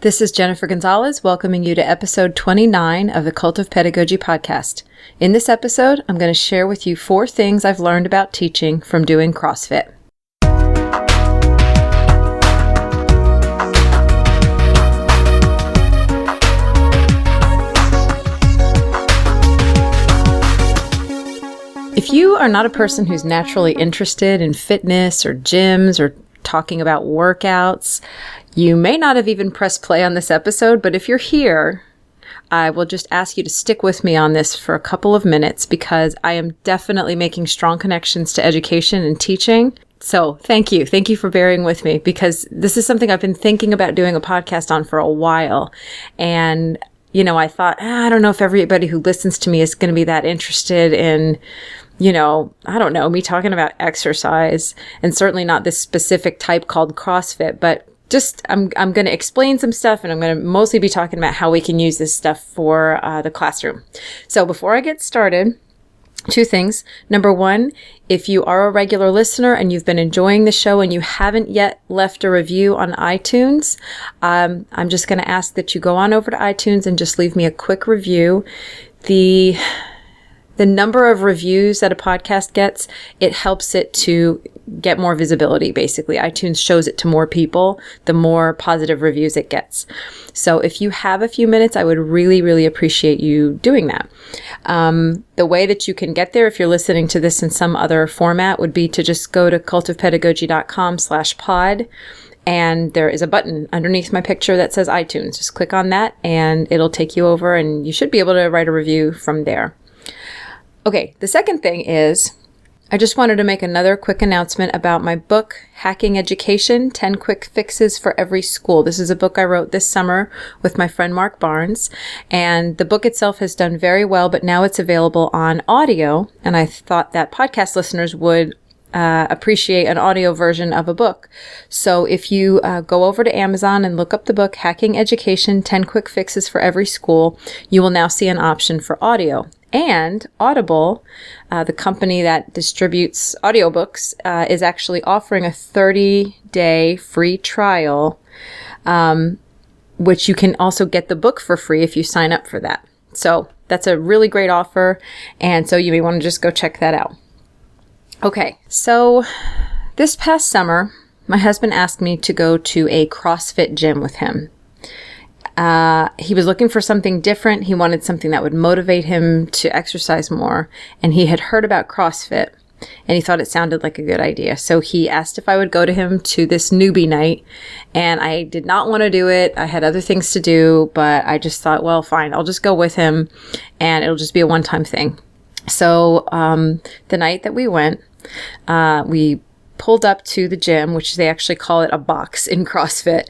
This is Jennifer Gonzalez welcoming you to episode 29 of the Cult of Pedagogy podcast. In this episode, I'm going to share with you 4 things I've learned about teaching from doing CrossFit. If you are not a person who's naturally interested in fitness or gyms or talking about workouts, you may not have even pressed play on this episode, but if you're here, I will just ask you to stick with me on this for a couple of minutes because I am definitely making strong connections to education and teaching. So thank you. Thank you for bearing with me because this is something I've been thinking about doing a podcast on for a while. And, I thought, I don't know if everybody who listens to me is going to be that interested in me talking about exercise, and certainly not this specific type called CrossFit, but just I'm going to explain some stuff, and I'm going to mostly be talking about how we can use this stuff for the classroom. So before I get started, 2 things. Number 1, if you are a regular listener and you've been enjoying the show and you haven't yet left a review on iTunes, I'm just going to ask that you go on over to iTunes and just leave me a quick review. The number of reviews that a podcast gets, it helps it to get more visibility, basically. iTunes shows it to more people, the more positive reviews it gets. So if you have a few minutes, I would really, really appreciate you doing that. The way that you can get there, if you're listening to this in some other format, would be to just go to cultofpedagogy.com/pod. And there is a button underneath my picture that says iTunes. Just click on that and it'll take you over and you should be able to write a review from there. Okay, the second thing is, I just wanted to make another quick announcement about my book, Hacking Education, 10 Quick Fixes for Every School. This is a book I wrote this summer with my friend Mark Barnes, and the book itself has done very well, but now it's available on audio, and I thought that podcast listeners would appreciate an audio version of a book. So if you go over to Amazon and look up the book, Hacking Education, 10 Quick Fixes for Every School, you will now see an option for audio. And Audible, the company that distributes audiobooks, is actually offering a 30-day free trial, which you can also get the book for free if you sign up for that. So that's a really great offer, and so you may want to just go check that out. Okay, so this past summer, my husband asked me to go to a CrossFit gym with him. He was looking for something different. He wanted something that would motivate him to exercise more. And he had heard about CrossFit and he thought it sounded like a good idea. So he asked if I would go to him to this newbie night. And I did not want to do it. I had other things to do, but I just thought, well, fine, I'll just go with him and it'll just be a one-time thing. So, the night that we went, we pulled up to the gym, which they actually call it a box in CrossFit.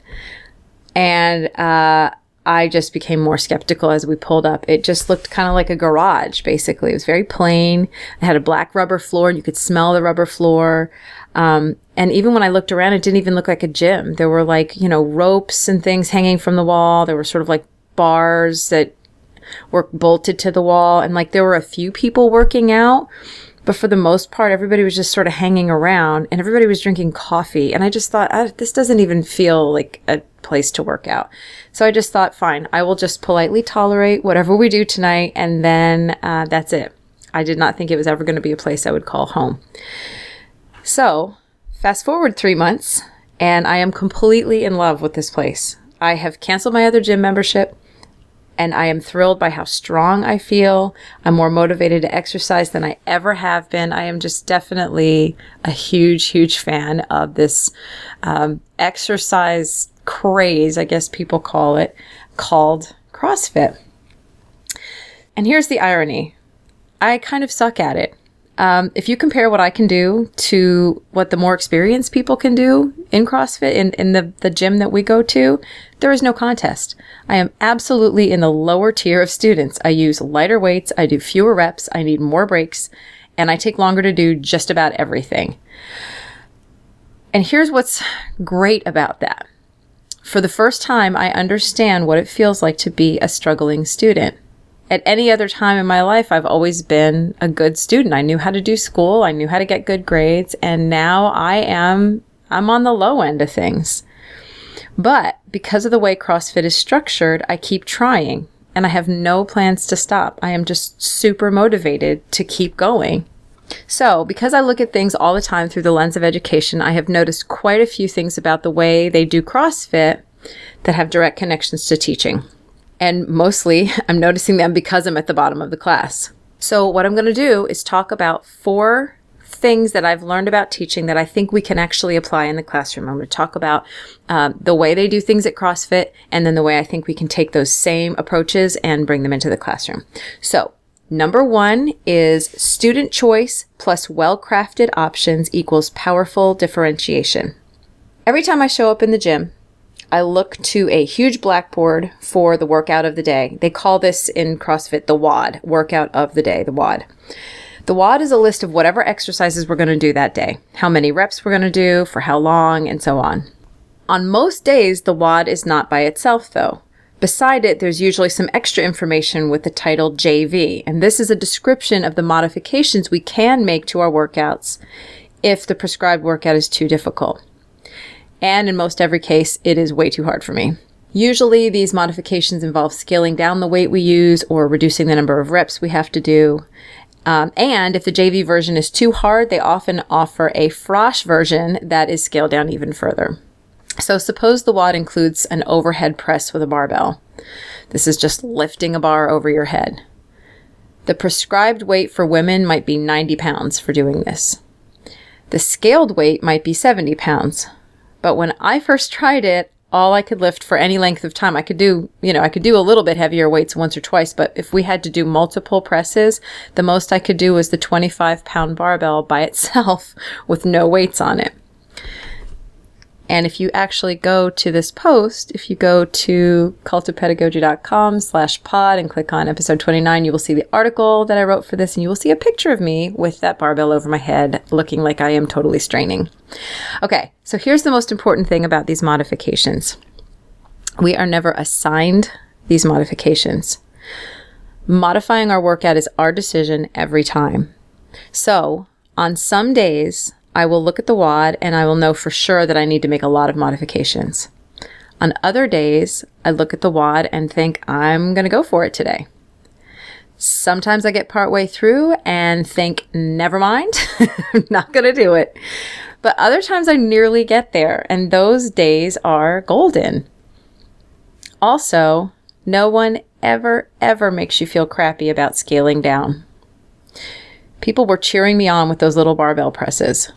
And I just became more skeptical as we pulled up. It just looked kind of like a garage, basically. It was very plain. It had a black rubber floor, and you could smell the rubber floor. And even when I looked around, it didn't even look like a gym. There were ropes and things hanging from the wall. There were sort of like bars that were bolted to the wall. And there were a few people working out. But for the most part, everybody was just sort of hanging around and everybody was drinking coffee. And I just thought, this doesn't even feel like a place to work out. So I just thought, fine, I will just politely tolerate whatever we do tonight. And then that's it. I did not think it was ever going to be a place I would call home. So fast forward 3 months and I am completely in love with this place. I have canceled my other gym membership. And I am thrilled by how strong I feel. I'm more motivated to exercise than I ever have been. I am just definitely a huge, huge fan of this exercise craze, I guess people call it, called CrossFit. And here's the irony. I kind of suck at it. If you compare what I can do to what the more experienced people can do in CrossFit, in the gym that we go to, there is no contest. I am absolutely in the lower tier of students. I use lighter weights, I do fewer reps, I need more breaks, and I take longer to do just about everything. And here's what's great about that. For the first time, I understand what it feels like to be a struggling student. At any other time in my life, I've always been a good student. I knew how to do school. I knew how to get good grades. And now I'm on the low end of things. But because of the way CrossFit is structured, I keep trying and I have no plans to stop. I am just super motivated to keep going. So because I look at things all the time through the lens of education, I have noticed quite a few things about the way they do CrossFit that have direct connections to teaching. And mostly I'm noticing them because I'm at the bottom of the class. So what I'm going to do is talk about 4 things that I've learned about teaching that I think we can actually apply in the classroom. I'm going to talk about the way they do things at CrossFit, and then the way I think we can take those same approaches and bring them into the classroom. So number 1 is student choice plus well-crafted options equals powerful differentiation. Every time I show up in the gym, I look to a huge blackboard for the workout of the day. They call this in CrossFit the WOD, workout of the day, the WOD. The WOD is a list of whatever exercises we're going to do that day, how many reps we're going to do, for how long, and so on. On most days, the WOD is not by itself, though. Beside it, there's usually some extra information with the title JV, and this is a description of the modifications we can make to our workouts if the prescribed workout is too difficult. And in most every case, it is way too hard for me. Usually, these modifications involve scaling down the weight we use or reducing the number of reps we have to do. And if the JV version is too hard, they often offer a frosh version that is scaled down even further. So suppose the WOD includes an overhead press with a barbell. This is just lifting a bar over your head. The prescribed weight for women might be 90 pounds for doing this. The scaled weight might be 70 pounds. But when I first tried it, all I could lift for any length of time, I could do a little bit heavier weights once or twice, but if we had to do multiple presses, the most I could do was the 25-pound barbell by itself with no weights on it. And if you actually go to this post, if you go to cultofpedagogy.com/pod and click on episode 29, you will see the article that I wrote for this, and you will see a picture of me with that barbell over my head looking like I am totally straining. Okay, so here's the most important thing about these modifications. We are never assigned these modifications. Modifying our workout is our decision every time. So on some days, I will look at the WOD and I will know for sure that I need to make a lot of modifications. On other days, I look at the WOD and think I'm going to go for it today. Sometimes I get partway through and think, never mind, I'm not going to do it. But other times I nearly get there, and those days are golden. Also, no one ever makes you feel crappy about scaling down. People were cheering me on with those little barbell presses.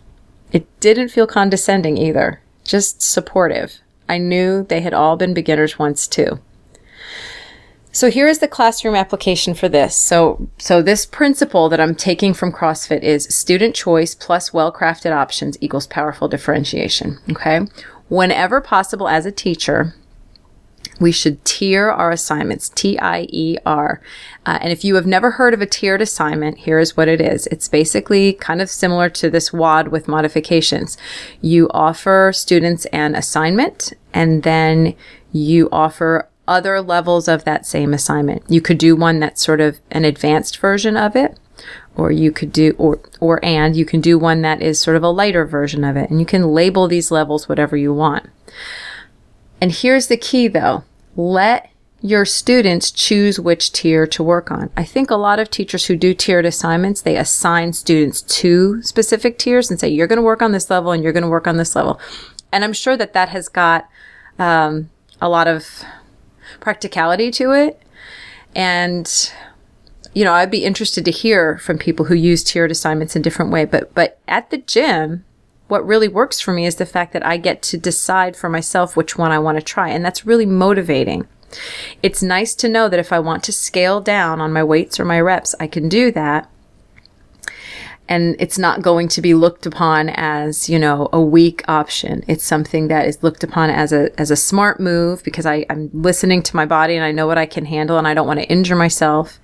It didn't feel condescending either, just supportive. I knew they had all been beginners once too. So here is the classroom application for this. So this principle that I'm taking from CrossFit is student choice plus well-crafted options equals powerful differentiation, okay? Whenever possible as a teacher, we should tier our assignments, T-I-E-R. And if you have never heard of a tiered assignment, here is what it is. It's basically kind of similar to this WOD with modifications. You offer students an assignment, and then you offer other levels of that same assignment. You could do one that's sort of an advanced version of it, or you could do, and you can do one that is sort of a lighter version of it. And you can label these levels whatever you want. And here's the key though. Let your students choose which tier to work on. I think a lot of teachers who do tiered assignments, they assign students to specific tiers and say, you're going to work on this level and you're going to work on this level. And I'm sure that has got a lot of practicality to it. And, I'd be interested to hear from people who use tiered assignments in different ways. But at the gym, what really works for me is the fact that I get to decide for myself which one I want to try. And that's really motivating. It's nice to know that if I want to scale down on my weights or my reps, I can do that. And it's not going to be looked upon as, a weak option. It's something that is looked upon as a smart move because I'm listening to my body and I know what I can handle and I don't want to injure myself.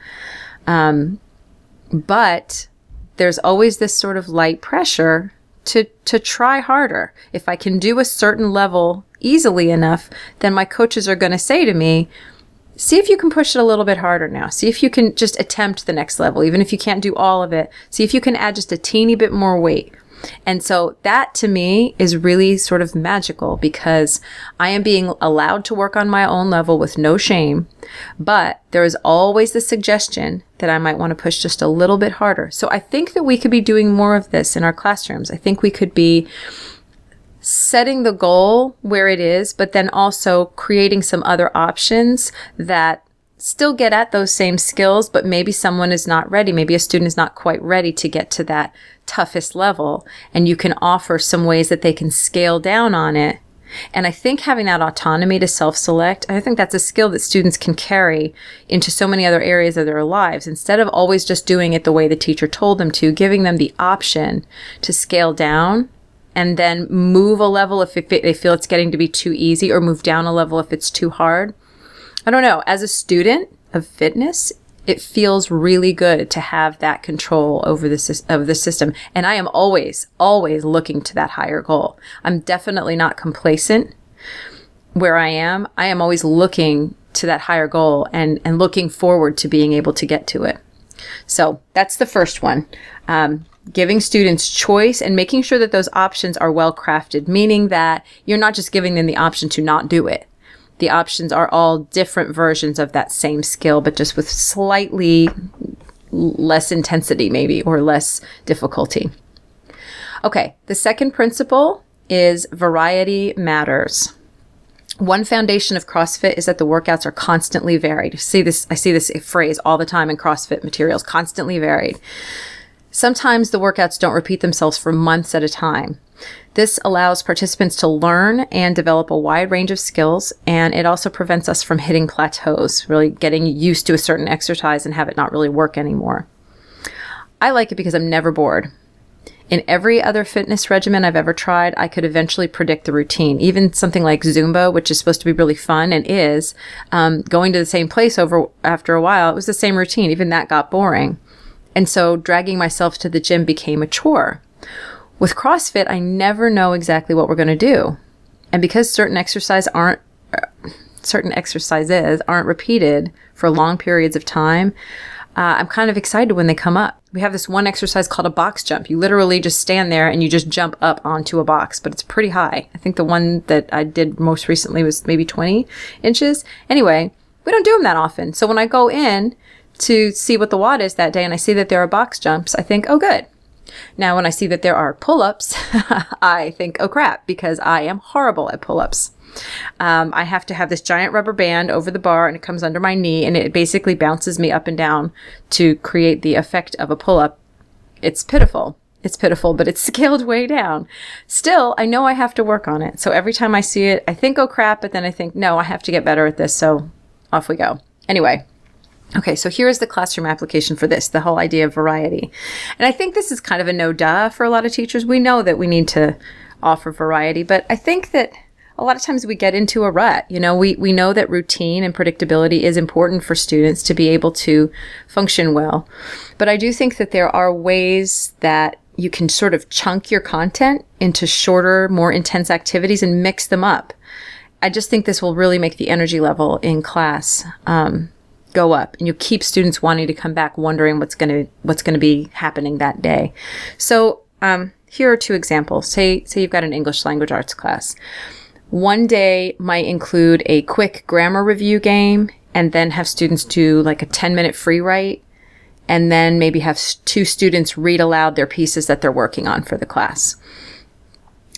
But there's always this sort of light pressure to try harder. If I can do a certain level easily enough, then my coaches are going to say to me, see if you can push it a little bit harder now. See if you can just attempt the next level. Even if you can't do all of it, see if you can add just a teeny bit more weight. And so that to me is really sort of magical because I am being allowed to work on my own level with no shame, but there is always the suggestion that I might want to push just a little bit harder. So I think that we could be doing more of this in our classrooms. I think we could be setting the goal where it is, but then also creating some other options that still get at those same skills, but maybe someone is not ready. Maybe a student is not quite ready to get to that toughest level. And you can offer some ways that they can scale down on it. And I think having that autonomy to self-select, I think that's a skill that students can carry into so many other areas of their lives. Instead of always just doing it the way the teacher told them to, giving them the option to scale down and then move a level if they feel it's getting to be too easy, or move down a level if it's too hard. I don't know. As a student of fitness, it feels really good to have that control over the system. And I am always, always looking to that higher goal. I'm definitely not complacent where I am. I am always looking to that higher goal and looking forward to being able to get to it. So that's the first one. Giving students choice and making sure that those options are well crafted, meaning that you're not just giving them the option to not do it. The options are all different versions of that same skill, but just with slightly less intensity maybe, or less difficulty. Okay, the second principle is variety matters. One foundation of CrossFit is that the workouts are constantly varied. I see this phrase all the time in CrossFit materials, constantly varied. Sometimes the workouts don't repeat themselves for months at a time. This allows participants to learn and develop a wide range of skills, and it also prevents us from hitting plateaus, really getting used to a certain exercise and have it not really work anymore. I like it because I'm never bored. In every other fitness regimen I've ever tried, I could eventually predict the routine. Even something like Zumba, which is supposed to be really fun and is, going to the same place after a while, it was the same routine. Even that got boring. And so dragging myself to the gym became a chore. With CrossFit, I never know exactly what we're going to do. And because certain exercises aren't repeated for long periods of time, I'm kind of excited when they come up. We have this one exercise called a box jump. You literally just stand there and you just jump up onto a box, but it's pretty high. I think the one that I did most recently was maybe 20 inches. Anyway, we don't do them that often. So when I go in to see what the watt is that day and I see that there are box jumps, I think, oh, good. Now, when I see that there are pull-ups, I think, oh crap, because I am horrible at pull-ups. I have to have this giant rubber band over the bar and it comes under my knee and it basically bounces me up and down to create the effect of a pull-up. It's pitiful. It's pitiful, but it's scaled way down. Still, I know I have to work on it. So every time I see it, I think, oh crap, but then I think, no, I have to get better at this. So off we go. Anyway. Okay, so here's the classroom application for this, the whole idea of variety. And I think this is kind of a no-duh for a lot of teachers. We know that we need to offer variety, but I think that a lot of times we get into a rut. You know, we know that routine and predictability is important for students to be able to function well. But I do think that there are ways that you can sort of chunk your content into shorter, more intense activities and mix them up. I just think this will really make the energy level in class go up, and you keep students wanting to come back, wondering what's going to be happening that day. So here are two examples. Say you've got an English language arts class. One day might include a quick grammar review game, and then have students do like a 10-minute free write, and then maybe have two students read aloud their pieces that they're working on for the class.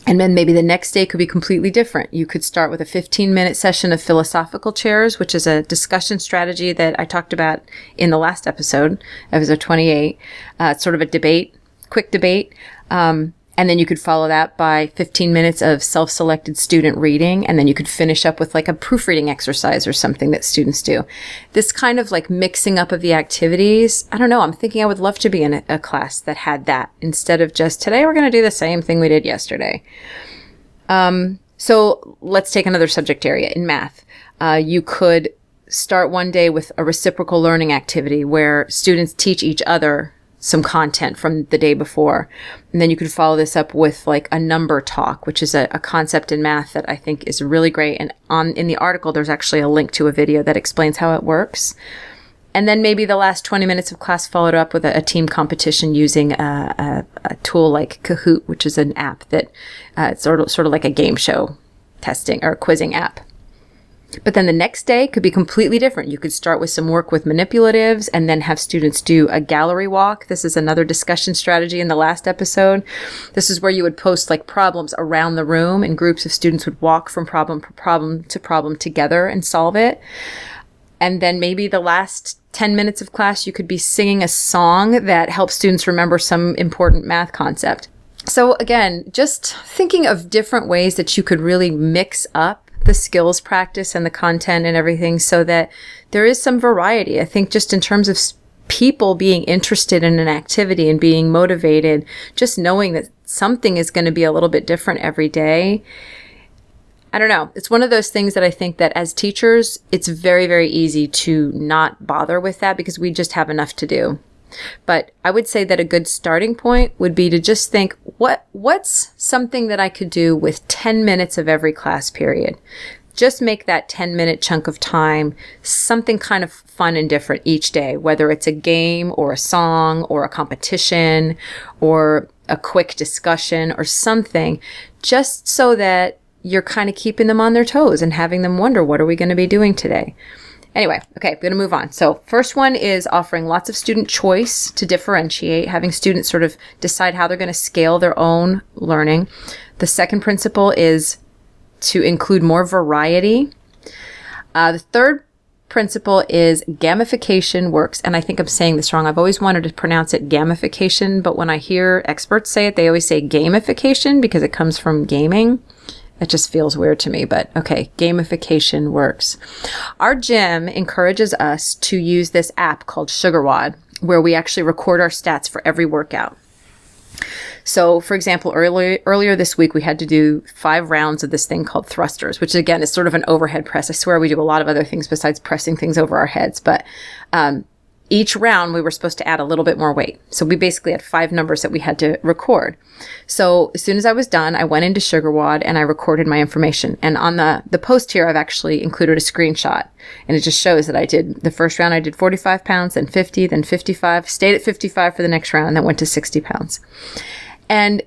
And then maybe the next day could be completely different. You could start with a 15-minute session of philosophical chairs, which is a discussion strategy that I talked about in the last episode 28. It's sort of a debate, quick debate. And then you could follow that by 15 minutes of self-selected student reading. And then you could finish up with like a proofreading exercise or something that students do. This kind of like mixing up of the activities. I don't know. I'm thinking I would love to be in a class that had that instead of just today we're going to do the same thing we did yesterday. So let's take another subject area in math. You could start one day with a reciprocal learning activity where students teach each other some content from the day before. And then you could follow this up with like a number talk, which is a concept in math that I think is really great. And in the article, there's actually a link to a video that explains how it works. And then maybe the last 20 minutes of class followed up with a team competition using a tool like Kahoot, which is an app that it's sort of like a game show testing or quizzing app. But then the next day could be completely different. You could start with some work with manipulatives and then have students do a gallery walk. This is another discussion strategy in the last episode. This is where you would post like problems around the room, and groups of students would walk from problem to problem together and solve it. And then maybe the last 10 minutes of class, you could be singing a song that helps students remember some important math concept. So again, just thinking of different ways that you could really mix up the skills practice and the content and everything so that there is some variety. I think just in terms of people being interested in an activity and being motivated, just knowing that something is going to be a little bit different every day. I don't know. It's one of those things that I think that as teachers, it's very, very easy to not bother with that because we just have enough to do. But I would say that a good starting point would be to just think, what's something that I could do with 10 minutes of every class period? Just make that 10-minute chunk of time something kind of fun and different each day, whether it's a game or a song or a competition or a quick discussion or something, just so that you're kind of keeping them on their toes and having them wonder, what are we going to be doing today? Anyway, okay, I'm going to move on. So first one is offering lots of student choice to differentiate, having students sort of decide how they're going to scale their own learning. The second principle is to include more variety. The third principle is gamification works. And I think I'm saying this wrong. I've always wanted to pronounce it gamification, but when I hear experts say it, they always say gamification because it comes from gaming. It just feels weird to me, but okay, gamification works. Our gym encourages us to use this app called SugarWOD, where we actually record our stats for every workout. So, for example, earlier this week, we had to do 5 rounds of this thing called thrusters, which again is sort of an overhead press. I swear we do a lot of other things besides pressing things over our heads, but each round we were supposed to add a little bit more weight. So we basically had 5 numbers that we had to record. So as soon as I was done, I went into SugarWOD and I recorded my information. And on the post here, I've actually included a screenshot. And it just shows that I did, the first round I did 45 pounds, then 50, then 55, stayed at 55 for the next round, and then went to 60 pounds. And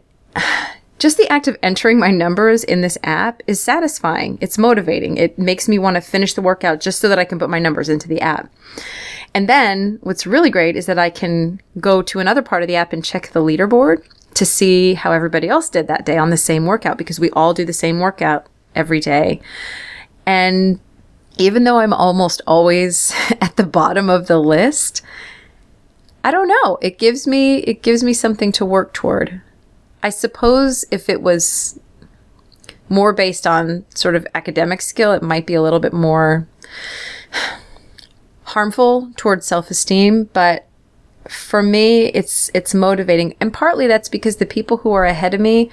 just the act of entering my numbers in this app is satisfying. It's motivating. It makes me want to finish the workout just so that I can put my numbers into the app. And then what's really great is that I can go to another part of the app and check the leaderboard to see how everybody else did that day on the same workout, because we all do the same workout every day. And even though I'm almost always at the bottom of the list, I don't know. It gives me something to work toward. I suppose if it was more based on sort of academic skill, it might be a little bit more harmful towards self-esteem, but for me, it's motivating. And partly that's because the people who are ahead of me,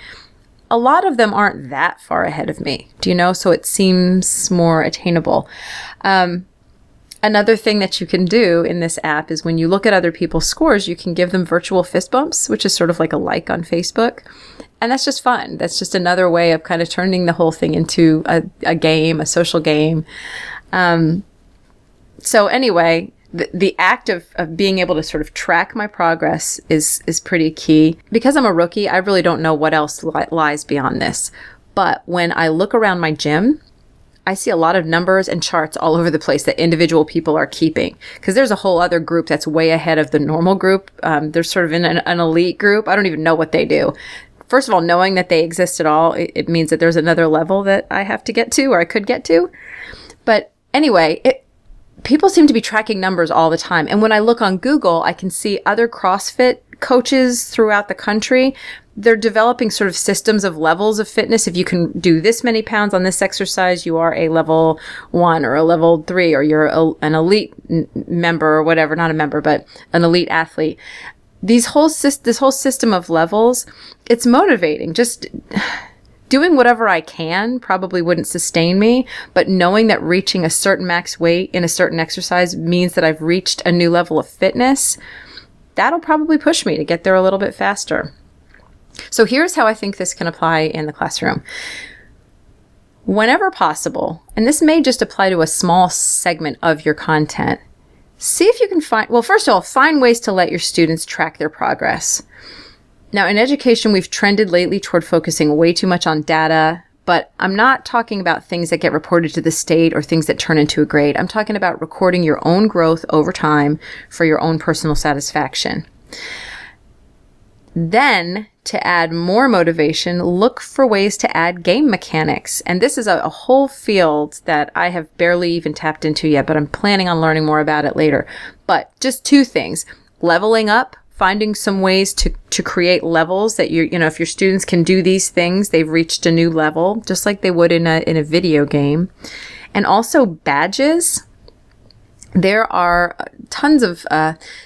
a lot of them aren't that far ahead of me, do you know? So it seems more attainable. Another thing that you can do in this app is when you look at other people's scores, you can give them virtual fist bumps, which is sort of like a like on Facebook. And that's just fun. That's just another way of kind of turning the whole thing into a game, a social game. So anyway, the act of being able to sort of track my progress is pretty key. Because I'm a rookie, I really don't know what else lies beyond this. But when I look around my gym, I see a lot of numbers and charts all over the place that individual people are keeping. Because there's a whole other group that's way ahead of the normal group. They're sort of in an elite group. I don't even know what they do. First of all, knowing that they exist at all, it means that there's another level that I have to get to, or I could get to. But anyway, people seem to be tracking numbers all the time. And when I look on Google, I can see other CrossFit coaches throughout the country. They're developing sort of systems of levels of fitness. If you can do this many pounds on this exercise, you are a level 1 or a level 3, or you're an elite member or whatever, not a member, but an elite athlete. This whole system of levels, it's motivating. Just doing whatever I can probably wouldn't sustain me, but knowing that reaching a certain max weight in a certain exercise means that I've reached a new level of fitness, that'll probably push me to get there a little bit faster. So here's how I think this can apply in the classroom. Whenever possible, and this may just apply to a small segment of your content, see if you can first of all, find ways to let your students track their progress. Now, in education, we've trended lately toward focusing way too much on data, but I'm not talking about things that get reported to the state or things that turn into a grade. I'm talking about recording your own growth over time for your own personal satisfaction. Then, to add more motivation, look for ways to add game mechanics. And this is a whole field that I have barely even tapped into yet, but I'm planning on learning more about it later. But just two things: leveling up, finding some ways to create levels that if your students can do these things, they've reached a new level, just like they would in a video game. And also badges. There are tons of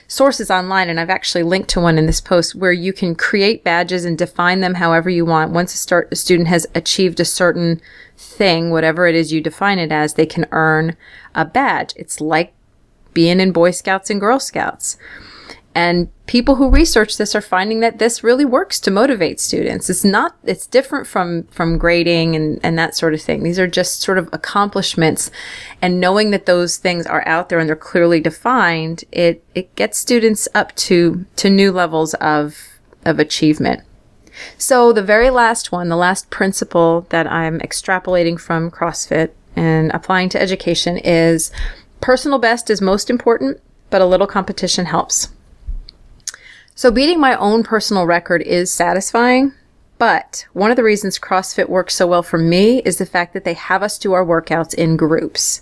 sources online, and I've actually linked to one in this post, where you can create badges and define them however you want. Once a student has achieved a certain thing, whatever it is you define it as, they can earn a badge. It's like being in Boy Scouts and Girl Scouts. And people who research this are finding that this really works to motivate students. It's different from grading and that sort of thing. These are just sort of accomplishments, and knowing that those things are out there and they're clearly defined, it gets students up to new levels of achievement. So the very last one, the last principle that I'm extrapolating from CrossFit and applying to education is personal best is most important, but a little competition helps. So beating my own personal record is satisfying, but one of the reasons CrossFit works so well for me is the fact that they have us do our workouts in groups.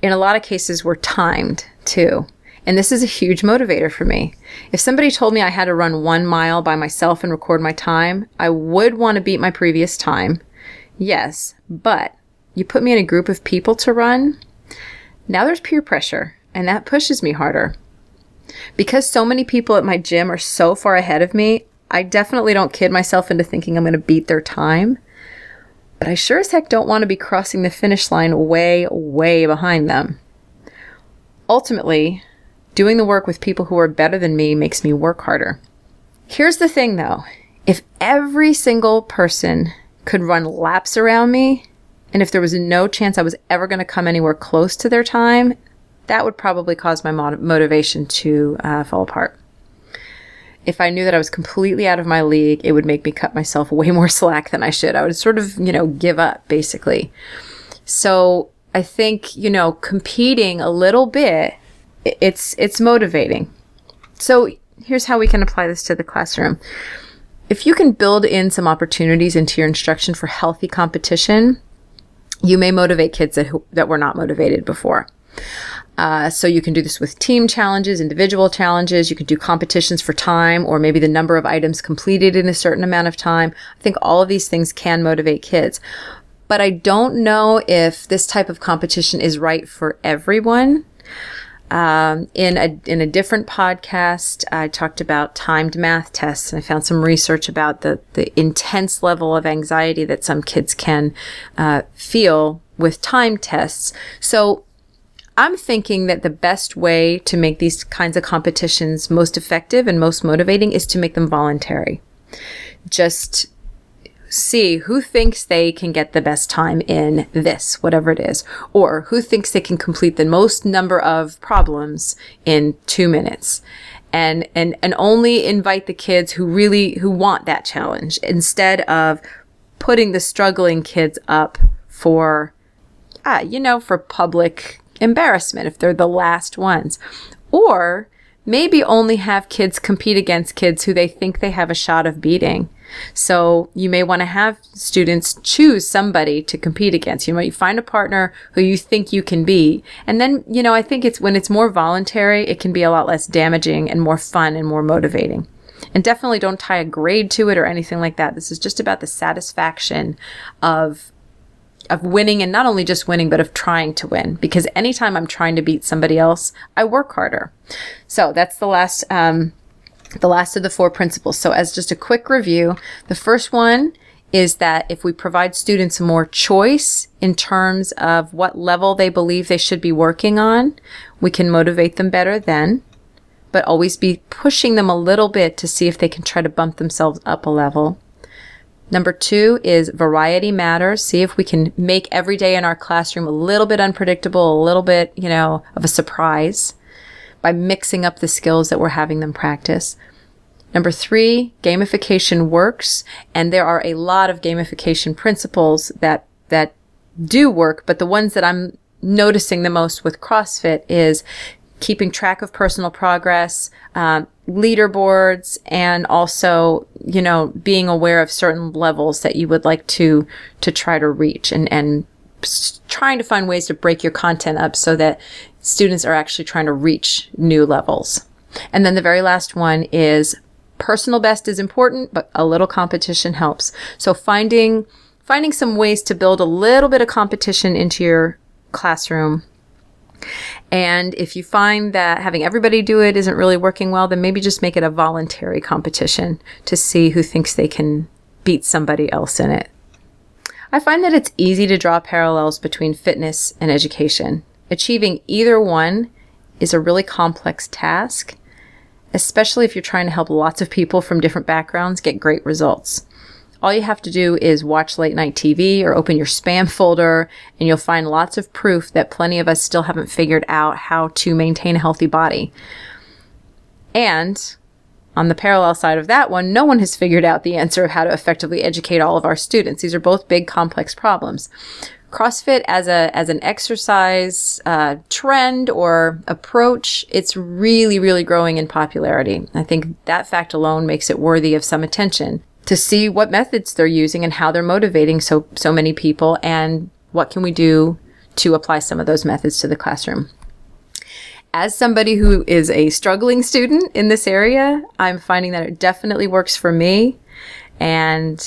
In a lot of cases, we're timed too. And this is a huge motivator for me. If somebody told me I had to run 1 mile by myself and record my time, I would want to beat my previous time. Yes, but you put me in a group of people to run, now there's peer pressure, and that pushes me harder. Because so many people at my gym are so far ahead of me, I definitely don't kid myself into thinking I'm going to beat their time. But I sure as heck don't want to be crossing the finish line way, way behind them. Ultimately, doing the work with people who are better than me makes me work harder. Here's the thing though. If every single person could run laps around me, and if there was no chance I was ever going to come anywhere close to their time, that would probably cause my motivation to fall apart. If I knew that I was completely out of my league, it would make me cut myself way more slack than I should. I would sort of, give up, basically. So I think, competing a little bit, it's motivating. So here's how we can apply this to the classroom. If you can build in some opportunities into your instruction for healthy competition, you may motivate kids that were not motivated before. So you can do this with team challenges, individual challenges. You can do competitions for time, or maybe the number of items completed in a certain amount of time. I think all of these things can motivate kids. But I don't know if this type of competition is right for everyone. In a different podcast, I talked about timed math tests, and I found some research about the intense level of anxiety that some kids can feel with timed tests. So I'm thinking that the best way to make these kinds of competitions most effective and most motivating is to make them voluntary. Just see who thinks they can get the best time in this, whatever it is, or who thinks they can complete the most number of problems in 2 minutes. And only invite the kids who want that challenge, instead of putting the struggling kids up for public embarrassment if they're the last ones. Or maybe only have kids compete against kids who they think they have a shot of beating. So you may want to have students choose somebody to compete against. You find a partner who you think you can beat. And then, I think it's when it's more voluntary, it can be a lot less damaging and more fun and more motivating. And definitely don't tie a grade to it or anything like that. This is just about the satisfaction of winning, and not only just winning, but of trying to win. Because anytime I'm trying to beat somebody else, I work harder. So that's the last of the 4 principles. So as just a quick review, the first one is that if we provide students more choice in terms of what level they believe they should be working on, we can motivate them better then, but always be pushing them a little bit to see if they can try to bump themselves up a level. Number 2 is variety matters. See if we can make every day in our classroom a little bit unpredictable, a little bit, of a surprise. by mixing up the skills that we're having them practice. Number 3, gamification works, and there are a lot of gamification principles that do work, but the ones that I'm noticing the most with CrossFit is keeping track of personal progress, leaderboards, and also, being aware of certain levels that you would like to try to reach, and trying to find ways to break your content up so that students are actually trying to reach new levels. And then the very last one is personal best is important, but a little competition helps. So finding some ways to build a little bit of competition into your classroom. And if you find that having everybody do it isn't really working well, then maybe just make it a voluntary competition to see who thinks they can beat somebody else in it. I find that it's easy to draw parallels between fitness and education. Achieving either one is a really complex task, especially if you're trying to help lots of people from different backgrounds get great results. All you have to do is watch late night TV or open your spam folder, and you'll find lots of proof that plenty of us still haven't figured out how to maintain a healthy body. And on the parallel side of that one, no one has figured out the answer of how to effectively educate all of our students. These are both big, complex problems. CrossFit as an exercise trend or approach, it's really, really growing in popularity. I think that fact alone makes it worthy of some attention to see what methods they're using and how they're motivating so many people, and what can we do to apply some of those methods to the classroom. As somebody who is a struggling student in this area, I'm finding that it definitely works for me. And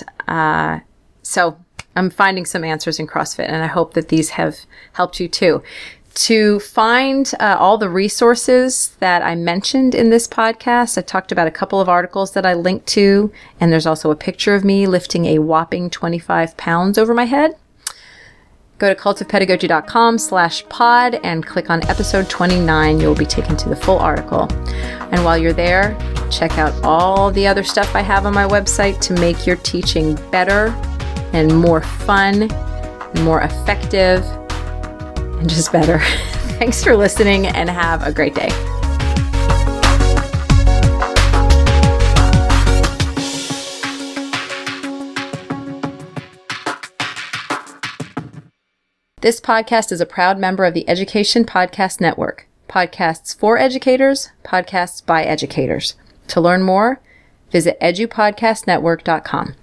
so I'm finding some answers in CrossFit, and I hope that these have helped you too. To find all the resources that I mentioned in this podcast, I talked about a couple of articles that I linked to, and there's also a picture of me lifting a whopping 25 pounds over my head. Go to cultofpedagogy.com/pod and click on episode 29. You'll be taken to the full article. And while you're there, check out all the other stuff I have on my website to make your teaching better and more fun, and more effective, and just better. Thanks for listening, and have a great day. This podcast is a proud member of the Education Podcast Network. Podcasts for educators, podcasts by educators. To learn more, visit edupodcastnetwork.com.